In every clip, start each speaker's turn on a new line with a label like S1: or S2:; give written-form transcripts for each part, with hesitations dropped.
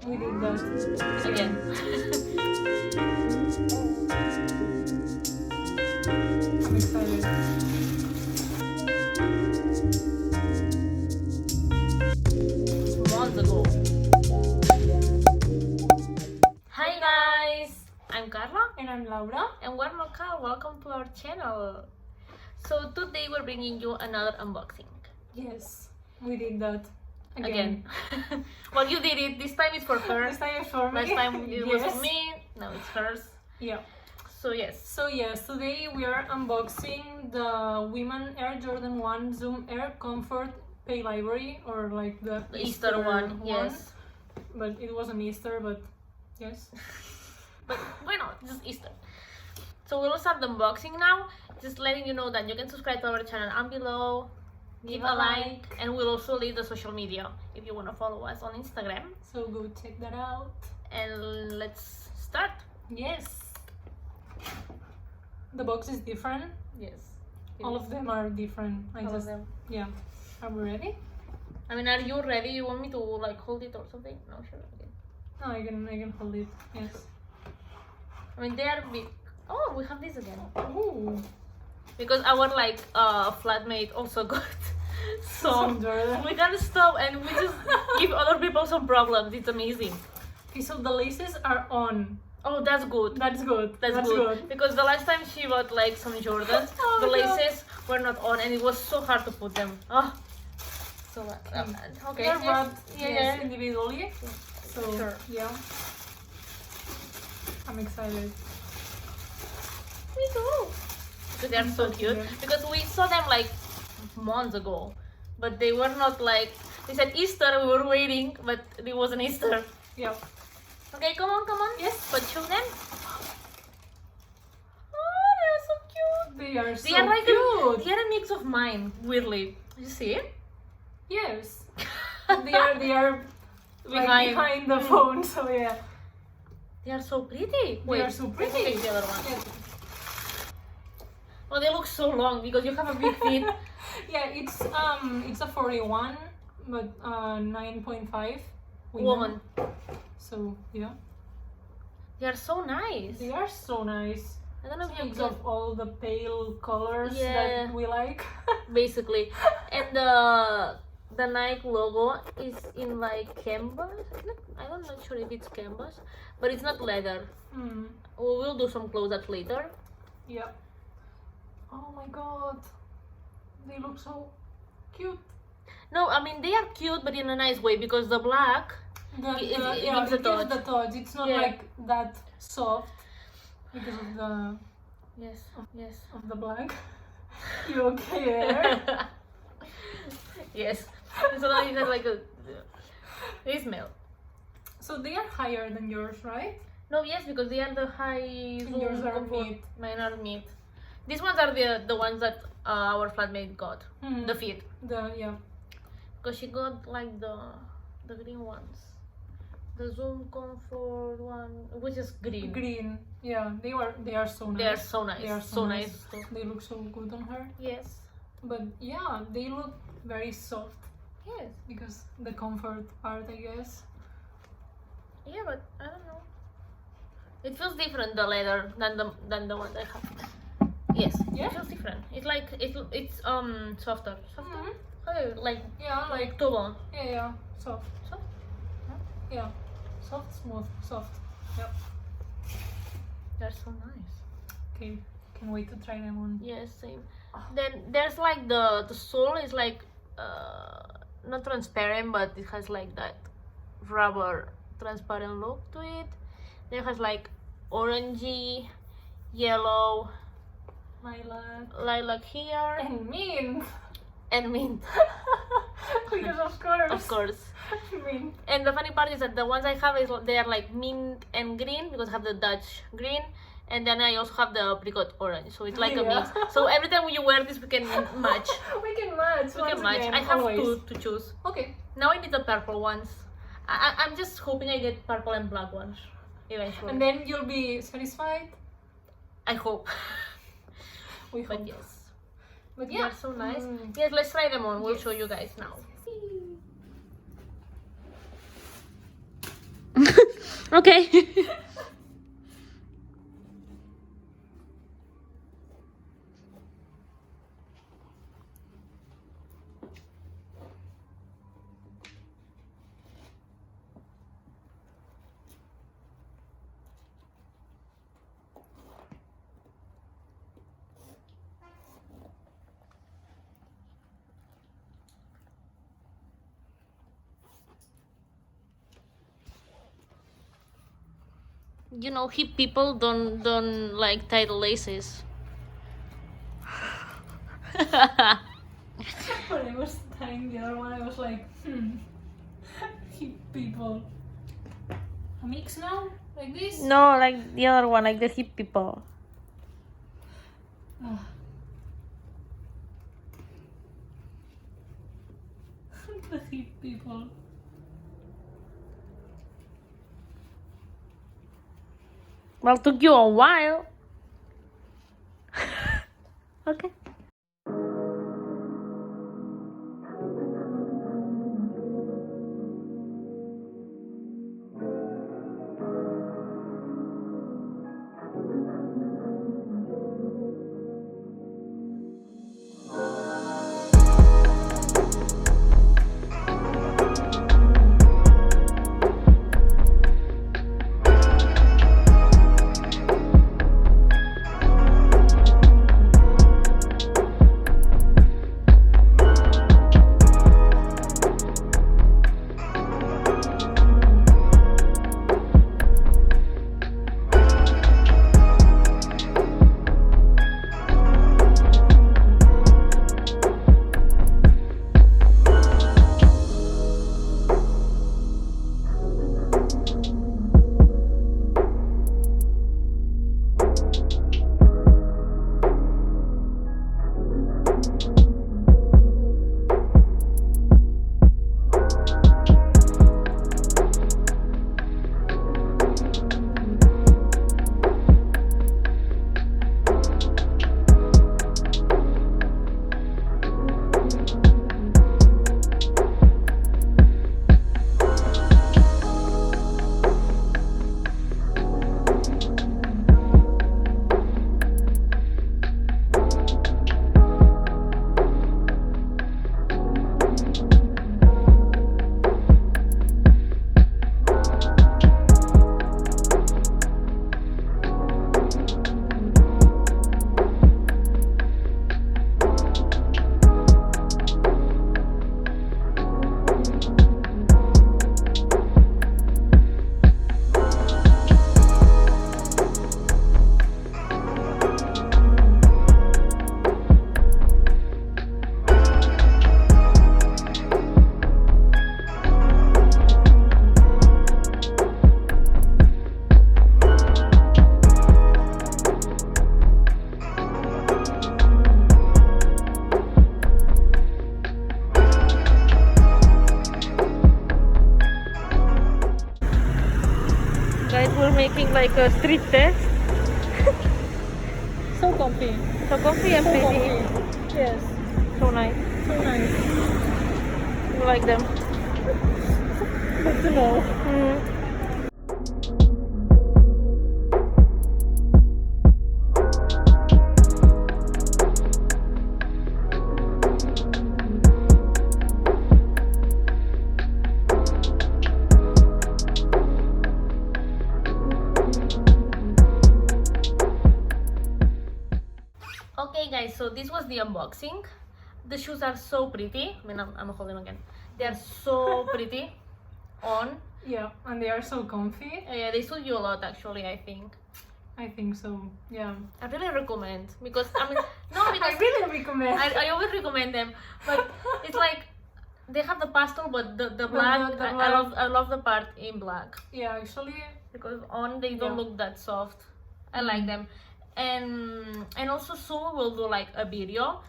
S1: We did that
S2: Again.
S1: I'm excited.
S2: Months ago. Hi guys, I'm Carla
S1: And I'm Laura.
S2: and we're NOKAL. Welcome to our channel. So today we're bringing you another unboxing.
S1: Yes, we did that
S2: Again. Well, you did it. This time it's for her.
S1: This time it's for me.
S2: Last time it was
S1: Yes.
S2: for me. Now it's hers.
S1: Yeah.
S2: So yes.
S1: So yes, today we are unboxing the Women Air Jordan 1 Zoom Air Comfort Pale Ivory, or like the
S2: The Easter one. Yes.
S1: But it wasn't Easter, but yes.
S2: But why not? Just Easter. So we'll start the unboxing now. Just letting you know that you can subscribe to our channel and below. Give a like, and we'll also leave the social media if you want to follow us on Instagram.
S1: So go check that out.
S2: And let's start.
S1: Yes. The box is different.
S2: Yes.
S1: All of them are different.
S2: All of them.
S1: Yeah. Are we ready?
S2: I mean, are you ready? You want me to like hold it or something? No, sure. Okay.
S1: No, I can hold it. Yes.
S2: I mean, they are big. Oh, we have this again.
S1: Ooh.
S2: Because our like flatmate also got some.
S1: Jordan.
S2: We can't stop and we just give other people some problems. It's amazing.
S1: Okay, so the laces are on.
S2: Oh, that's good.
S1: That's good.
S2: That's good. Because the last time she bought like some Jordans,
S1: Oh,
S2: the
S1: no.
S2: laces were not on and it was so hard to put them. Oh. So okay.
S1: They're
S2: Yes.
S1: wrapped
S2: Yeah.
S1: individually. So
S2: Sure.
S1: yeah. I'm excited.
S2: Me too. Because they are so cute. Because we saw them like months ago, but they were not like. They said Easter. We were waiting, but it wasn't Easter.
S1: Yeah.
S2: Okay, come on, come on.
S1: Yes.
S2: But show them. Oh, they are so cute.
S1: They are so
S2: They are like
S1: cute.
S2: they are a mix of mine. Weirdly, you see?
S1: Yes. they are like, behind the phone. So yeah.
S2: They are so pretty. Wait,
S1: are so
S2: let me
S1: pretty.
S2: take the other one.
S1: Yeah.
S2: Oh, they look so long because you have a big feet.
S1: Yeah, it's a 41, but 9.5
S2: Woman.
S1: So yeah,
S2: They are so nice.
S1: they are so nice.
S2: I don't know if you
S1: Mix
S2: can,
S1: of all the pale colors
S2: Yeah.
S1: that we like.
S2: basically. And the Nike logo is in like canvas. I'm not sure if it's canvas, but it's not leather.
S1: Mm.
S2: We will do some close-ups later.
S1: Yeah. Oh my god, they look so cute.
S2: No, I mean they are cute, but in a nice way because the black.
S1: The,
S2: It
S1: the,
S2: gives
S1: yeah,
S2: the
S1: it gives
S2: touch.
S1: the touch. It's not
S2: Yeah.
S1: like that soft because of the
S2: Yes. Yes.
S1: of the black. You okay there?
S2: Yes. So now you have like a. They smell.
S1: So they are higher than yours, right?
S2: No, yes, because they are the high.
S1: And yours are
S2: comfort.
S1: mid.
S2: Mine are mid. These ones are the ones that our flatmate got.
S1: Mhm.
S2: The fit.
S1: Yeah.
S2: Because she got like the green ones. The Zoom Comfort one, which is green.
S1: Green. Yeah, they are so nice.
S2: They are so nice.
S1: They are
S2: so nice.
S1: They look so good on her.
S2: Yes.
S1: But yeah, they look very soft
S2: Yes.
S1: because the comfort part, I guess.
S2: Yeah, but I don't know. It feels different the leather than the one I have. Yes.
S1: Yeah?
S2: It feels different. It's like it's softer. Softer.
S1: Mhm.
S2: Oh, like
S1: Yeah, like
S2: Tobon.
S1: yeah, soft.
S2: Soft.
S1: Yeah, soft, smooth, soft. Yep.
S2: They're so nice.
S1: Okay, can't wait to try them on.
S2: Yes, same. Then there's like the sole is like not transparent, but it has like that rubber transparent look to it. Then it has like orangey, yellow, lilac here,
S1: And mint.
S2: and mint.
S1: Because of course.
S2: Of course.
S1: Mint.
S2: And the funny part is that the ones I have is they are like mint and green because I have the Dutch green, and then I also have the apricot orange. So it's like a
S1: Yeah.
S2: mix. So every time you wear this, we can match.
S1: We can match.
S2: We
S1: once
S2: can match.
S1: again,
S2: I have
S1: always.
S2: two to choose.
S1: Okay.
S2: Now I need the purple ones. I'm just hoping I get purple and black ones eventually.
S1: And then you'll be satisfied.
S2: I hope.
S1: We
S2: But
S1: hope.
S2: yes.
S1: But
S2: They're
S1: yeah.
S2: so nice.
S1: Mm.
S2: Yes, let's try them on. We'll
S1: Yes.
S2: show you guys now. Okay. You know, hip people don't like tight laces.
S1: When I was tying the other one, I was like, hip people. A mix now? Like this?
S2: No, like the other one, like the hip people.
S1: Ugh. The hip people.
S2: Well, took you a while. Okay. Guys, we're making like a street test.
S1: So comfy.
S2: So comfy and
S1: So
S2: pretty.
S1: comfy. Yes.
S2: So nice.
S1: So nice.
S2: We like them.
S1: Good to know.
S2: Okay guys, so this was the unboxing. The shoes are so pretty. I mean, I'm holding them again. They are so pretty on.
S1: Yeah, and they are so comfy.
S2: Yeah, they suit you a lot actually, I think.
S1: I think so. Yeah.
S2: I really recommend because I mean, no,
S1: I
S2: because
S1: really recommend.
S2: I always recommend them, but it's like they have the pastel, but the black.
S1: the
S2: I love the part in black
S1: Yeah, actually.
S2: because on they don't
S1: Yeah.
S2: look that soft. I like them, and also soon we'll do like a video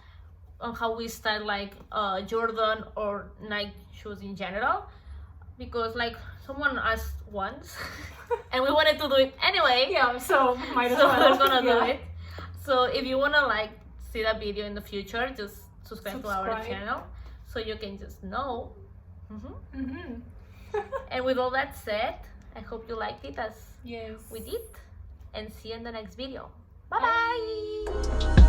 S2: on how we style like Jordan or Nike shoes in general, because like someone asked once and we wanted to do it anyway.
S1: Yeah, so might as
S2: So
S1: well.
S2: we're gonna do
S1: Yeah.
S2: it. So if you wanna like see that video in the future, just subscribe to our
S1: Subscribe.
S2: channel so you can just know.
S1: Mm-hmm.
S2: And with all that said, I hope you liked it as
S1: Yes.
S2: we did, and see you in the next video. Bye bye.